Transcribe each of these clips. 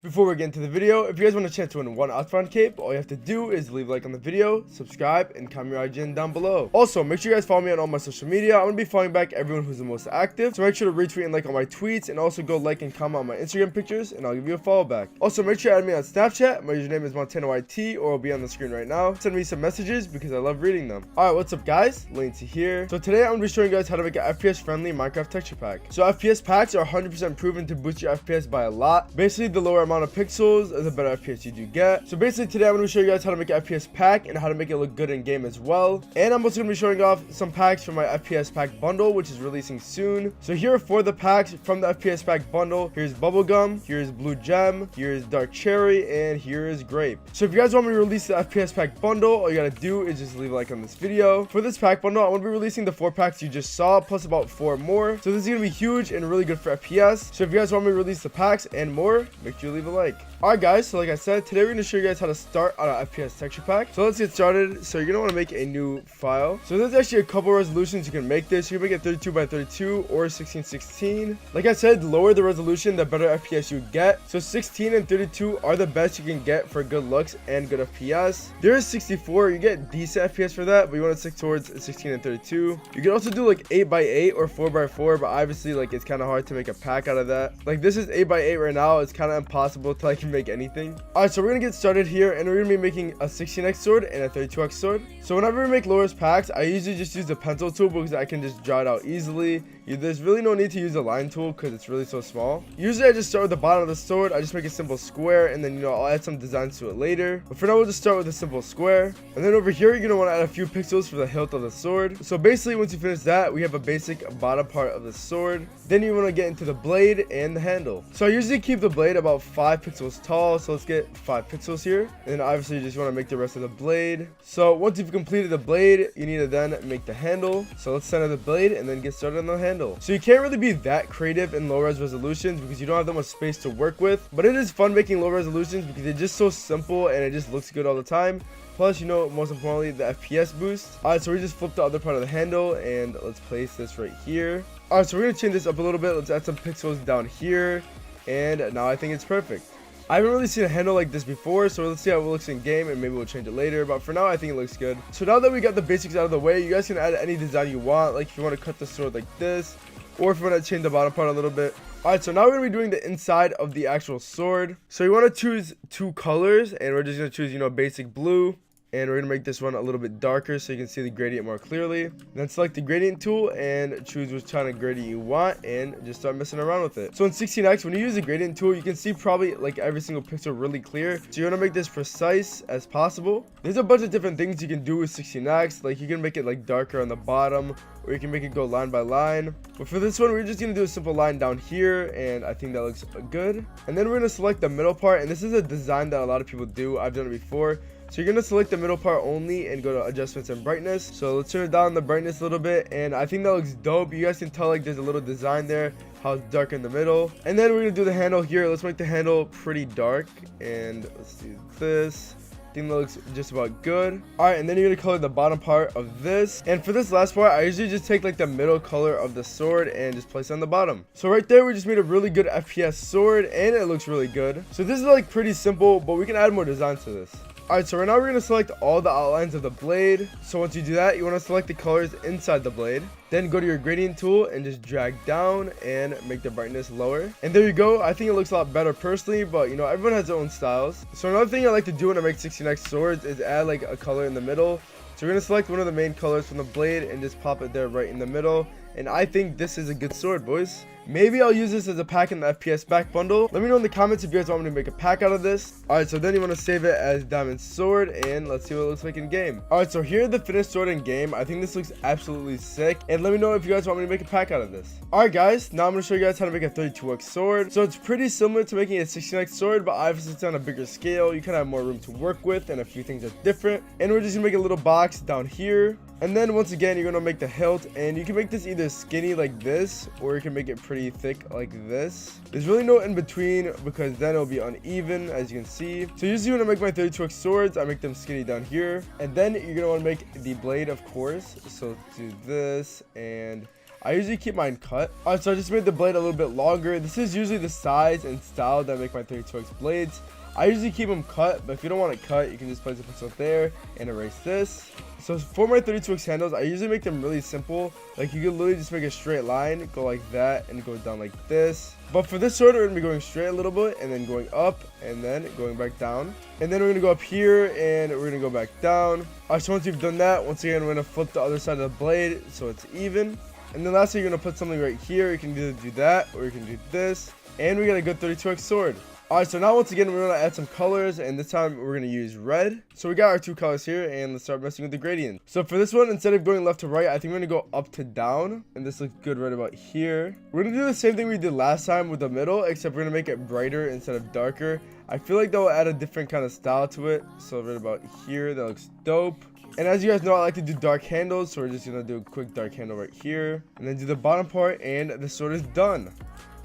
Before we get into the video, if you guys want a chance to win one Optifine cape, all you have to do is leave a like on the video, subscribe, and comment your IGN down below. Also, make sure you guys follow me on all my social media. I'm going to be following back everyone who's the most active, so make sure to retweet and like all my tweets, and also go like and comment on my Instagram pictures, and I'll give you a follow back. Also, make sure you add me on Snapchat. My username is MontanaYT, or it'll be on the screen right now. Send me some messages because I love reading them. Alright, what's up guys? Latenci here. So today I'm going to be showing you guys how to make an FPS friendly Minecraft texture pack. So FPS packs are 100% proven to boost your FPS by a lot. Basically, the lower amount of pixels, the better FPS you do get. So basically today I'm going to show you guys how to make an FPS pack and how to make it look good in game as well. And I'm also going to be showing off some packs from my FPS pack bundle, which is releasing soon. So here are 4 of the packs from the FPS pack bundle. Here's bubblegum, here's blue gem, here's dark cherry, and here is grape. So if you guys want me to release the FPS pack bundle, all you gotta do is just leave a like on this video. For this pack bundle, I'm going to be releasing the 4 packs you just saw plus about 4 more. So this is going to be huge and really good for FPS. So if you guys want me to release the packs and more, make sure you leave a like. Alright guys, so like I said, today we're going to show you guys how to start on an FPS texture pack. So let's get started. So you're going to want to make a new file. So there's actually a couple resolutions you can make this. You can make it 32 by 32 or 1616. Like I said, the lower the resolution, the better FPS you get. So 16 and 32 are the best you can get for good looks and good FPS. There is 64, you get decent FPS for that, but you want to stick towards 16 and 32. You can also do like 8 by 8 or 4 by 4, but obviously like it's kind of hard to make a pack out of that. Like this is 8 by 8 right now. It's kind of impossible to like make anything. Alright, so we're gonna get started here, and we're gonna be making a 16x sword and a 32x sword. So whenever we make lowers packs, I usually just use the pencil tool because I can just draw it out easily. There's really no need to use the line tool because it's really so small. Usually I just start with the bottom of the sword. I just make a simple square, and then I'll add some designs to it later. But for now we'll just start with a simple square. And then over here you're gonna want to add a few pixels for the hilt of the sword. So basically once you finish that, we have a basic bottom part of the sword. Then you want to get into the blade and the handle. So I usually keep the blade about 5 pixels tall. So let's get 5 pixels here. And then obviously you just want to make the rest of the blade. So once you've completed the blade, you need to then make the handle. So let's center the blade and then get started on the handle. So you can't really be that creative in low res resolutions because you don't have that much space to work with. But it is fun making low resolutions because it's just so simple and it just looks good all the time. Plus, most importantly, the FPS boost. Alright, so we just flip the other part of the handle and let's place this right here. Alright, so we're going to change this up a little bit. Let's add some pixels down here. And now I think it's perfect. I haven't really seen a handle like this before, so let's see how it looks in game and maybe we'll change it later, but for now I think it looks good. So now that we got the basics out of the way, you guys can add any design you want, like if you want to cut the sword like this, or if you want to change the bottom part a little bit. Alright, so now we're going to be doing the inside of the actual sword. So you want to choose 2 colors, and we're just going to choose, basic blue. And we're going to make this one a little bit darker so you can see the gradient more clearly. Then select the gradient tool and choose which kind of gradient you want and just start messing around with it. So in 16x, when you use the gradient tool, you can see probably like every single pixel really clear. So you want to make this precise as possible. There's a bunch of different things you can do with 16x. Like you can make it like darker on the bottom, or you can make it go line by line. But for this one, we're just going to do a simple line down here, and I think that looks good. And then we're going to select the middle part, and this is a design that a lot of people do. I've done it before. So you're going to select the middle part only and go to adjustments and brightness. So let's turn it down the brightness a little bit, and I think that looks dope. You guys can tell like there's a little design there, how it's dark in the middle. And then we're going to do the handle here. Let's make the handle pretty dark, and let's do this. I think that looks just about good. Alright, and then you're gonna color the bottom part of this. And for this last part, I usually just take like the middle color of the sword and just place it on the bottom. So right there, we just made a really good FPS sword, and it looks really good. So this is like pretty simple, but we can add more designs to this. Alright, so right now we're going to select all the outlines of the blade. So once you do that, you want to select the colors inside the blade. Then go to your gradient tool and just drag down and make the brightness lower. And there you go. I think it looks a lot better personally, but everyone has their own styles. So another thing I like to do when I make 16x swords is add like a color in the middle. So we're going to select one of the main colors from the blade and just pop it there right in the middle. And I think this is a good sword, boys. Maybe I'll use this as a pack in the FPS pack bundle. Let me know in the comments if you guys want me to make a pack out of this. Alright, so then you want to save it as diamond sword, and let's see what it looks like in game. Alright, so here the finished sword in game. I think this looks absolutely sick, and let me know if you guys want me to make a pack out of this. Alright guys, now I'm going to show you guys how to make a 32x sword. So it's pretty similar to making a 16x sword, but obviously it's on a bigger scale. You kind of have more room to work with, and a few things are different. And we're just going to make a little box down here. And then once again, you're going to make the hilt, and you can make this either skinny like this, or you can make it pretty thick like this. There's really no in between because then it'll be uneven, as you can see. So usually when I make my 32x swords, I make them skinny down here. And then you're going to want to make the blade, of course. So do this, and I usually keep mine cut. Alright, so I just made the blade a little bit longer. This is usually the size and style that make my 32X blades. I usually keep them cut, but if you don't want it cut, you can just place a pencil there and erase this. So for my 32X handles, I usually make them really simple. Like you can literally just make a straight line, go like that, and go down like this. But for this sword, we're going to be going straight a little bit, and then going up, and then going back down. And then we're going to go up here, and we're going to go back down. Alright, so once you've done that, once again, we're going to flip the other side of the blade so it's even. And then lastly, you're going to put something right here. You can either do that, or you can do this. And we got a good 32X sword. Alright, so now once again, we're going to add some colors, and this time we're going to use red. So we got our two colors here, and let's start messing with the gradient. So for this one, instead of going left to right, I think we're going to go up to down, and this looks good right about here. We're going to do the same thing we did last time with the middle, except we're going to make it brighter instead of darker. I feel like that will add a different kind of style to it. So right about here, that looks dope. And as you guys know, I like to do dark handles, so we're just going to do a quick dark handle right here, and then do the bottom part, and the sword is done.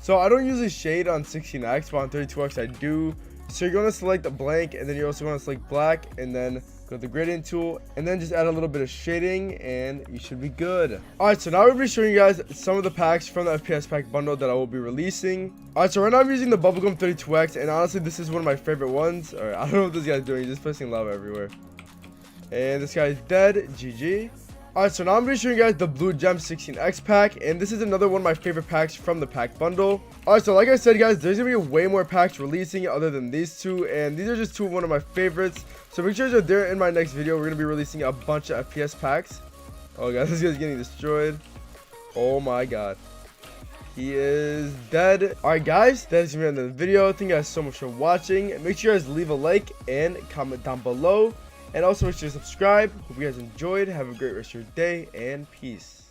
So I don't usually shade on 16X, but on 32X I do. So you're going to select a blank, and then you're also going to select black, and then go to the gradient tool, and then just add a little bit of shading, and you should be good. Alright, so now we're going to be showing you guys some of the packs from the FPS Pack bundle that I will be releasing. Alright, so right now I'm using the Bubblegum 32X, and honestly this is one of my favorite ones. Alright, I don't know what this guy's doing, he's just placing lava everywhere. And this guy's dead, GG. Alright, so now I'm going to show you guys the Blue Gem 16X pack, and this is another one of my favorite packs from the pack bundle. Alright, so like I said guys, there's going to be way more packs releasing other than these two, and these are just two of one of my favorites. So make sure you're there in my next video. We're going to be releasing a bunch of FPS packs. Oh guys, this guy's getting destroyed. Oh my god. He is dead. Alright guys, that is the end of the video. Thank you guys so much for watching. Make sure you guys leave a like and comment down below. And also make sure to subscribe. Hope you guys enjoyed. Have a great rest of your day, and peace.